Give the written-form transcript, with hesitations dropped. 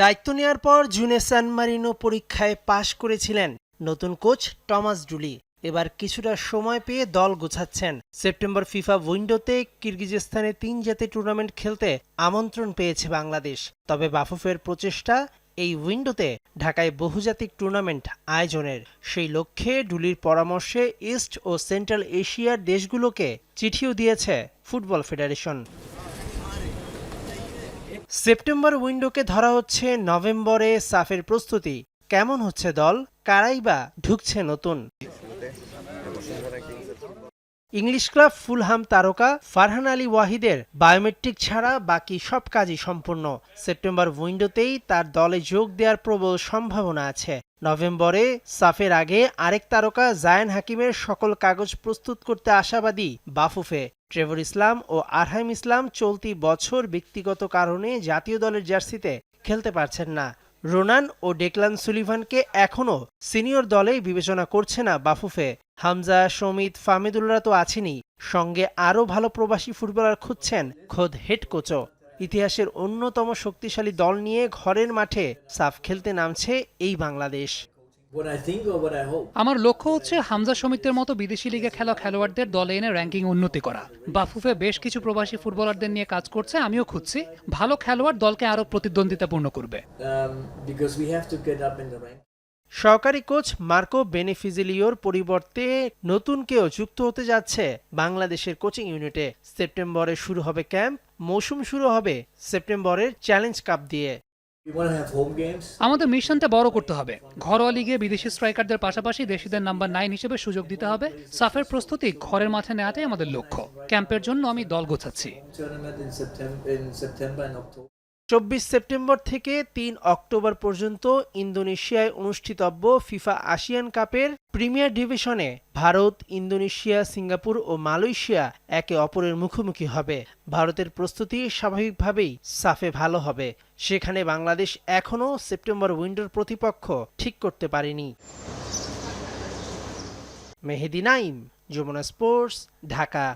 দায়িত্ব নেয়ার পর জুনে সান মারিনো পরীক্ষায় পাশ করেছিলেন নতুন কোচ টমাস ডুলি। এবার কিছুটা সময় পেয়ে দল গোছাচ্ছেন। সেপ্টেম্বর ফিফা উইন্ডোতে কিরগিজস্তানে ৩ জাতীয় টুর্নামেন্ট খেলতে আমন্ত্রণ পেয়েছে বাংলাদেশ। তবে বাফুফের প্রচেষ্টা এই উইন্ডোতে ঢাকায় বহুজাতিক টুর্নামেন্ট আয়োজনের। সেই লক্ষ্যে ডুলির পরামর্শে ইস্ট ও সেন্ট্রাল এশিয়ার দেশগুলোকে চিঠিও দিয়েছে ফুটবল ফেডারেশন। সেপ্টেম্বর উইন্ডোকে ধরা হচ্ছে নভেম্বরে সাফের প্রস্তুতি। কেমন হচ্ছে দল, কারাই বা ঢুকছে নতুন? ইংলিশ ক্লাব ফুলহাম তারকা ফারহান আলী ওয়াহিদের বায়োমেট্রিক ছাড়া বাকি সব কাজই সম্পূর্ণ। সেপ্টেম্বর উইন্ডোতেই তার দলে যোগ দেওয়ার প্রবল সম্ভাবনা আছে। নভেম্বরে সাফের আগে আরেক তারকা জায়ান হাকিমের সকল কাগজ প্রস্তুত করতে আশাবাদী বাফুফে। ট্রেভর ইসলাম ও আরহাম ইসলাম চলতি বছর ব্যক্তিগত কারণে জাতীয় দলের জার্সিতে খেলতে পারছেন না। রোনান ও ডেকলান সুলিভানকে এখনও সিনিয়র দলে বিবেচনা করছে না বাফুফে। হামজা, সমিত, ফাহমিদুল্লাহ তো আছেনই, সঙ্গে আরও ভালো প্রবাসী ফুটবলার খুঁজছেন খোদ হেড কোচও। ইতিহাসের অন্যতম শক্তিশালী দল নিয়ে ঘরের মাঠে সাফ খেলতে নামছে এই বাংলাদেশ। আমার লক্ষ্য হচ্ছে হামজা সমিতের মতো বিদেশি লিগে খেলা খেলোয়াড়দের দলে এনে র্যাঙ্কিং উন্নতি করা। বাফুফে বেশ কিছু প্রবাসী ফুটবলারদের নিয়ে কাজ করছে, আমিও খুঁজছি। ভালো খেলোয়াড় দলকে আরো প্রতিদ্বন্দ্বিতাপূর্ণ করবে। সহকারী কোচ মার্কো বেনিফিজিলিওর পরিবর্তে নতুন কেউ যুক্ত হতে যাচ্ছে বাংলাদেশের কোচিং ইউনিটে। সেপ্টেম্বরে শুরু হবে ক্যাম্প, মৌসুম শুরু হবে সেপ্টেম্বরের চ্যালেঞ্জ কাপ দিয়ে। আমাদের মিশনটা বড় করতে হবে। ঘরোয়া লিগে বিদেশি স্ট্রাইকারদের পাশাপাশি দেশিদের নাম্বার 9 হিসেবে সুযোগ দিতে হবে। সাফের প্রস্তুতি ঘরের মাঠে নেওয়াটাই আমাদের লক্ষ্য। ক্যাম্পের জন্য আমি দল গোছাচ্ছি। 24 সেপ্টেম্বর থেকে 3 অক্টোবর পর্যন্ত ইন্দোনেশিয়ায় অনুষ্ঠিতব্য ফিফা আসিয়ান কাপের প্রিমিয়ার ডিভিশনে ভারত, ইন্দোনেশিয়া, সিঙ্গাপুর ও মালয়েশিয়া একে অপরের মুখোমুখি হবে। ভারতের প্রস্তুতি স্বাভাবিকভাবেই সাফে ভালো হবে। সেখানে বাংলাদেশ এখনও সেপ্টেম্বর উইন্ডোর প্রতিপক্ষ ঠিক করতে পারেনি। মেহেদী নাইম, যমুনা স্পোর্টস, ঢাকা।